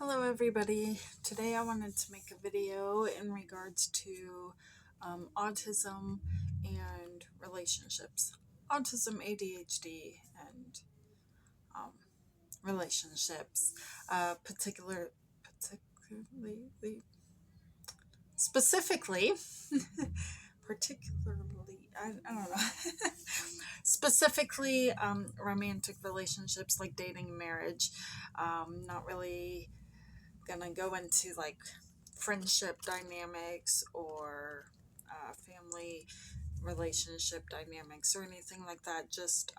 Hello everybody. Today I wanted to make a video in regards to autism and relationships. Autism, ADHD, and um, relationships. Particularly, specifically, I don't know. Specifically, romantic relationships like dating and marriage. Not really gonna go into like friendship dynamics or family relationship dynamics or anything like that. Just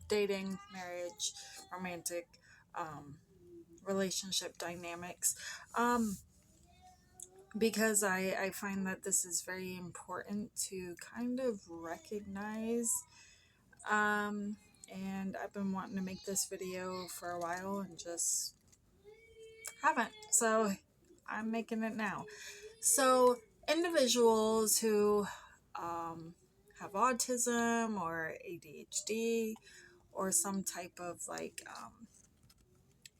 dating, marriage, romantic um, relationship dynamics. Because I find that this is very important to kind of recognize. And I've been wanting to make this video for a while and just haven't. So I'm making it now. So, individuals who have autism or ADHD or some type of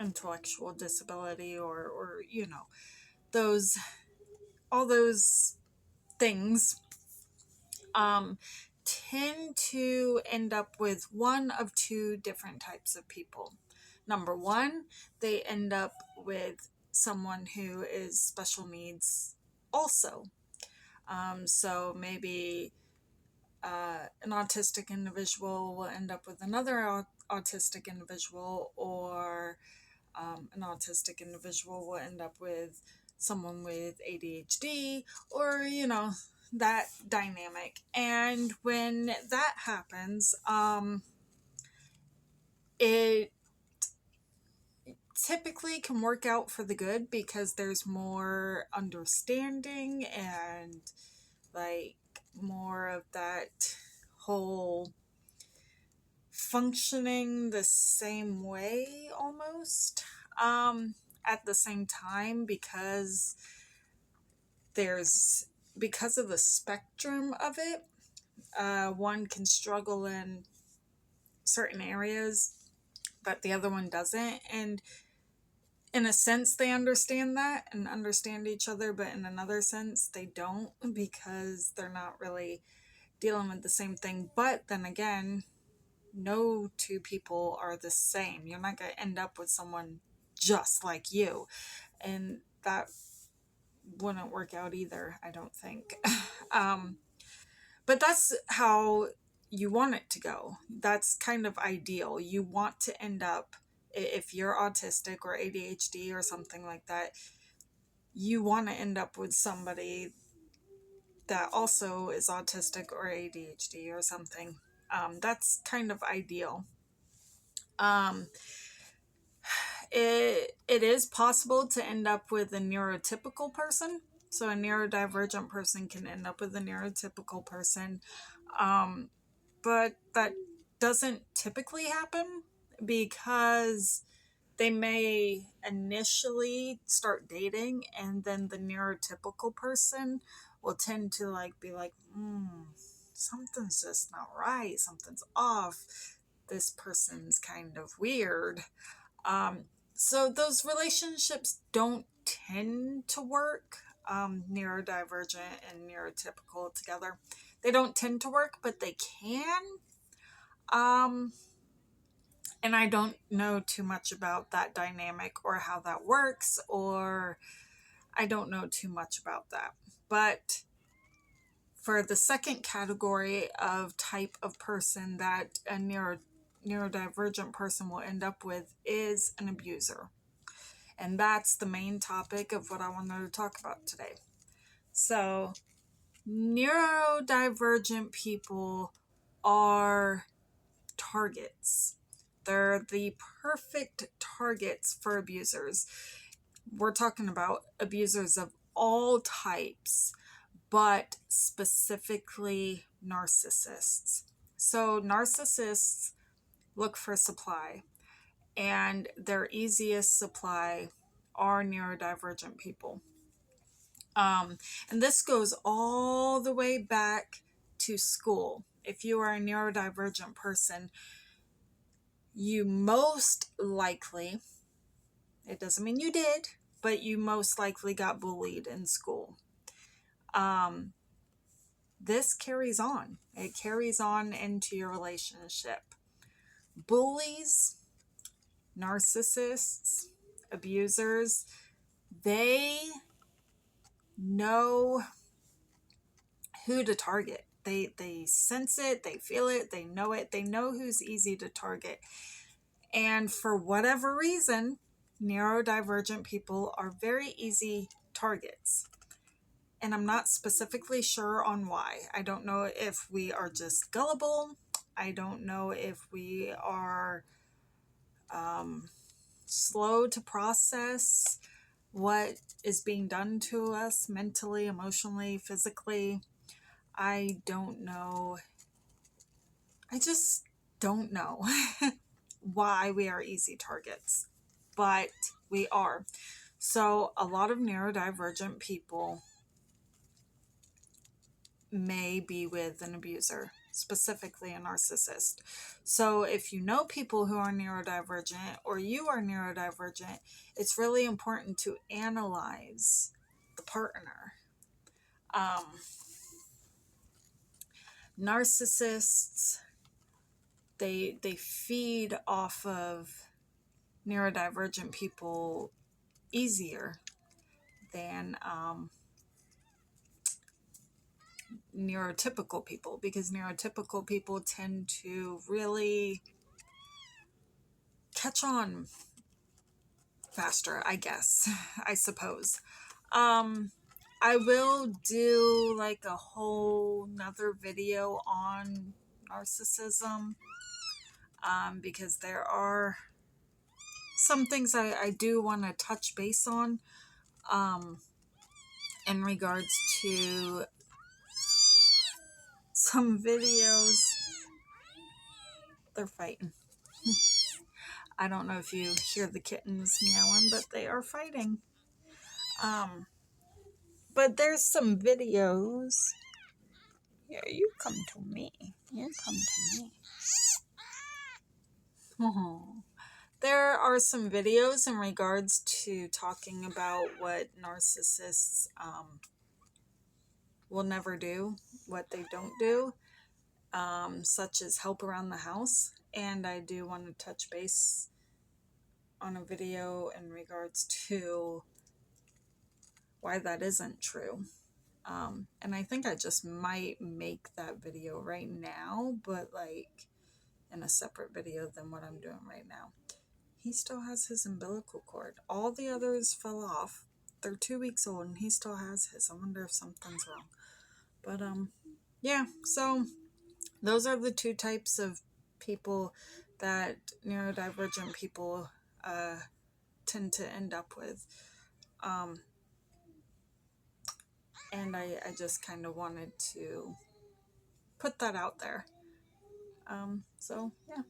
intellectual disability or those, all those things, um, tend to end up with one of two different types of people. Number one, they end up with someone who is special needs also. So maybe an autistic individual will end up with another autistic individual, or an autistic individual will end up with someone with ADHD, or, that dynamic. And when that happens, it typically can work out for the good because there's more understanding and like more of that whole functioning the same way almost, at the same time, there's because of the spectrum of it. One can struggle in certain areas but the other one doesn't, and in a sense they understand that and understand each other, but in another sense they don't, because they're not really dealing with the same thing. But then again, no two people are the same. You're not going to end up with someone just like you, and that wouldn't work out either, I don't think. But that's how you want it to go. That's kind of ideal. You want to end up, if you're autistic or ADHD or something like that, you want to end up with somebody that also is autistic or ADHD or something. That's kind of ideal. Um, it is possible to end up with a neurotypical person. So a neurodivergent person can end up with a neurotypical person. But that doesn't typically happen because they may initially start dating, and then the neurotypical person will tend to be like, something's just not right, something's off, this person's kind of weird. So those relationships don't tend to work, neurodivergent and neurotypical together. They don't tend to work, but they can. Um, and I don't know too much about that dynamic or how that works, or I don't know too much about that. But for the second category of type of person that a neurodivergent person will end up with is an abuser. And that's the main topic of what I wanted to talk about today. So, neurodivergent people are targets. They're the perfect targets for abusers. We're talking about abusers of all types, but specifically narcissists. So, narcissists look for supply, and their easiest supply are neurodivergent people. And this goes all the way back to school. If you are a neurodivergent person, you most likely It doesn't mean you did, but you most likely got bullied in school. This carries on. It carries on into your relationship. Bullies, narcissists, abusers, they know who to target. They sense it, they feel it, they know who's easy to target. And for whatever reason, neurodivergent people are very easy targets. And I'm not specifically sure on why. I don't know if we are just gullible. I don't know if we are slow to process what is being done to us mentally, emotionally, physically. I don't know. I just don't know why we are easy targets, but we are. So a lot of neurodivergent people may be with an abuser, specifically a narcissist. So if you know people who are neurodivergent or you are neurodivergent, it's really important to analyze the partner. Narcissists, they feed off of neurodivergent people easier than neurotypical people, because neurotypical people tend to really catch on faster, I guess, I suppose. I will do like a whole nother video on narcissism, because there are some things I do want to touch base on in regards to some videos. They're fighting. I don't know if you hear the kittens meowing, but they are fighting. But there's some videos. Yeah, you come to me. You come to me. Oh. There are some videos in regards to talking about what narcissists will never do, what they don't do, such as help around the house. And I do want to touch base on a video in regards to why that isn't true. And I think I just might make that video right now, but like in a separate video than what I'm doing right now. He still has his umbilical cord. All the others fell off. They're 2 weeks old and he still has his. I wonder if something's wrong. But yeah, so those are the two types of people that neurodivergent people tend to end up with. And I just kind of wanted to put that out there. So yeah.